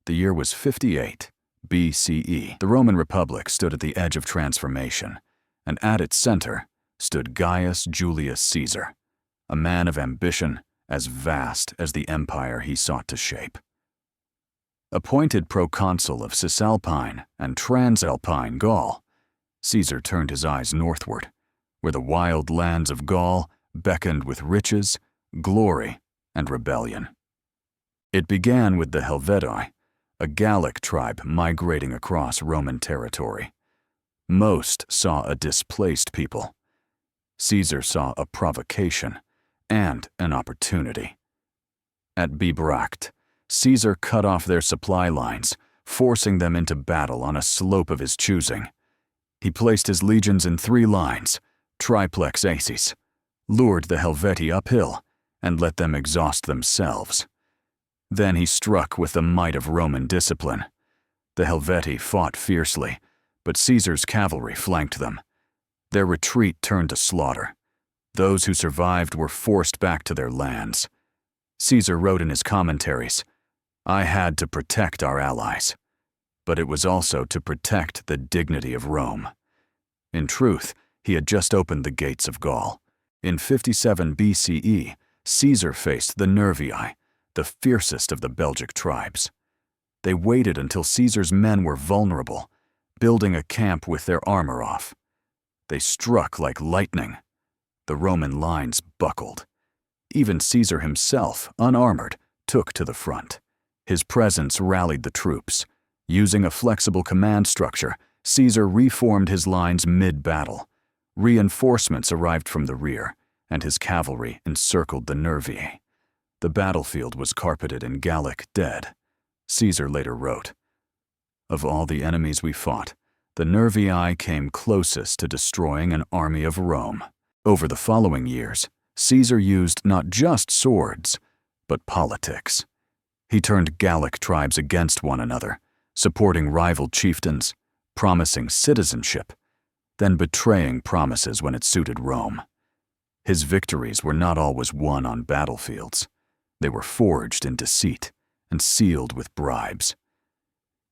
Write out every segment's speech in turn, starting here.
The year was 58 BCE. The Roman Republic stood at the edge of transformation, and at its center stood Gaius Julius Caesar, a man of ambition as vast as the empire he sought to shape. Appointed proconsul of Cisalpine and Transalpine Gaul, Caesar turned his eyes northward, where the wild lands of Gaul beckoned with riches, glory, and rebellion. It began with the Helvetii, a Gallic tribe migrating across Roman territory. Most saw a displaced people. Caesar saw a provocation and an opportunity. At Bibracte, Caesar cut off their supply lines, forcing them into battle on a slope of his choosing. He placed his legions in 3 lines, triplex aces, lured the Helvetii uphill, and let them exhaust themselves. Then he struck with the might of Roman discipline. The Helvetii fought fiercely, but Caesar's cavalry flanked them. Their retreat turned to slaughter. Those who survived were forced back to their lands. Caesar wrote in his commentaries, "I had to protect our allies, but it was also to protect the dignity of Rome." In truth, he had just opened the gates of Gaul. In 57 BCE, Caesar faced the Nervii, the fiercest of the Belgic tribes. They waited until Caesar's men were vulnerable, building a camp with their armor off. They struck like lightning. The Roman lines buckled. Even Caesar himself, unarmored, took to the front. His presence rallied the troops. Using a flexible command structure, Caesar reformed his lines mid-battle. Reinforcements arrived from the rear, and his cavalry encircled the Nervii. The battlefield was carpeted in Gallic dead. Caesar later wrote, "Of all the enemies we fought, the Nervii came closest to destroying an army of Rome." Over the following years, Caesar used not just swords, but politics. He turned Gallic tribes against one another, supporting rival chieftains, promising citizenship, then betraying promises when it suited Rome. His victories were not always won on battlefields. They were forged in deceit and sealed with bribes.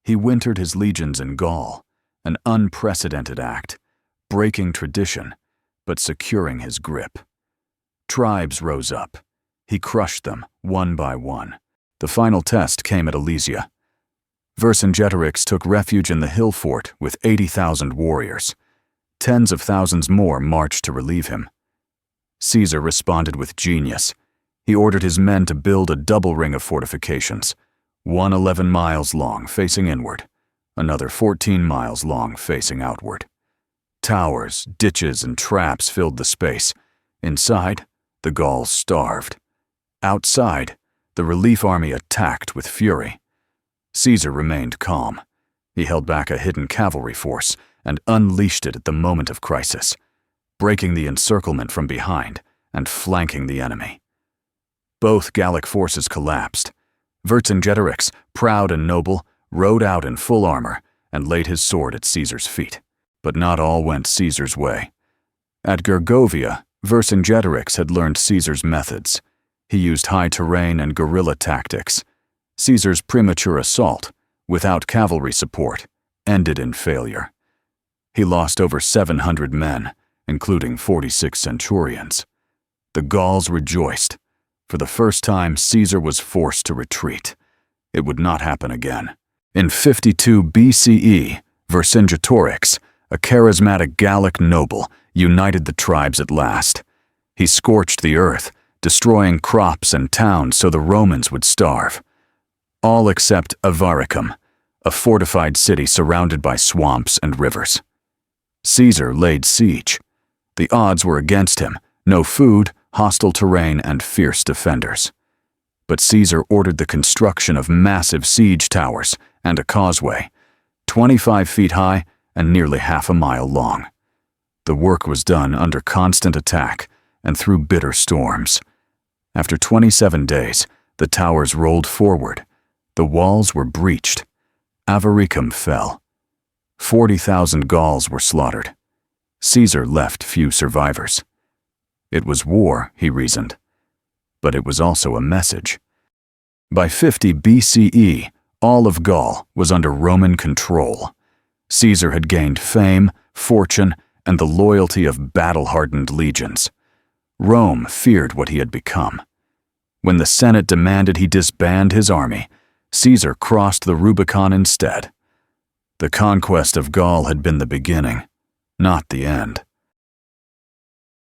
He wintered his legions in Gaul, an unprecedented act, breaking tradition, but securing his grip. Tribes rose up. He crushed them one by one. The final test came at Alesia. Vercingetorix took refuge in the hill fort with 80,000 warriors. Tens of thousands more marched to relieve him. Caesar responded with genius. He ordered his men to build a double ring of fortifications, one 11 miles long facing inward, another 14 miles long facing outward. Towers, ditches, and traps filled the space. Inside, the Gauls starved. Outside, the relief army attacked with fury. Caesar remained calm. He held back a hidden cavalry force and unleashed it at the moment of crisis, breaking the encirclement from behind and flanking the enemy. Both Gallic forces collapsed. Vercingetorix, proud and noble, rode out in full armor and laid his sword at Caesar's feet. But not all went Caesar's way. At Gergovia, Vercingetorix had learned Caesar's methods. He used high terrain and guerrilla tactics. Caesar's premature assault, without cavalry support, ended in failure. He lost over 700 men, including 46 centurions. The Gauls rejoiced. For the first time, Caesar was forced to retreat. It would not happen again. In 52 BCE, Vercingetorix, a charismatic Gallic noble, united the tribes at last. He scorched the earth, destroying crops and towns so the Romans would starve. All except Avaricum, a fortified city surrounded by swamps and rivers. Caesar laid siege. The odds were against him: no food, hostile terrain, and fierce defenders. But Caesar ordered the construction of massive siege towers and a causeway, 25 feet high and nearly half a mile long. The work was done under constant attack and through bitter storms. After 27 days, the towers rolled forward. The walls were breached. Avaricum fell. 40,000 Gauls were slaughtered. Caesar left few survivors. It was war, he reasoned, but it was also a message. By 50 BCE, All of Gaul was under Roman control. Caesar had gained fame, fortune, and the loyalty of battle-hardened legions. Rome feared what he had become. When the Senate demanded he disband his army, Caesar crossed the Rubicon instead. The conquest of Gaul had been the beginning, not the end.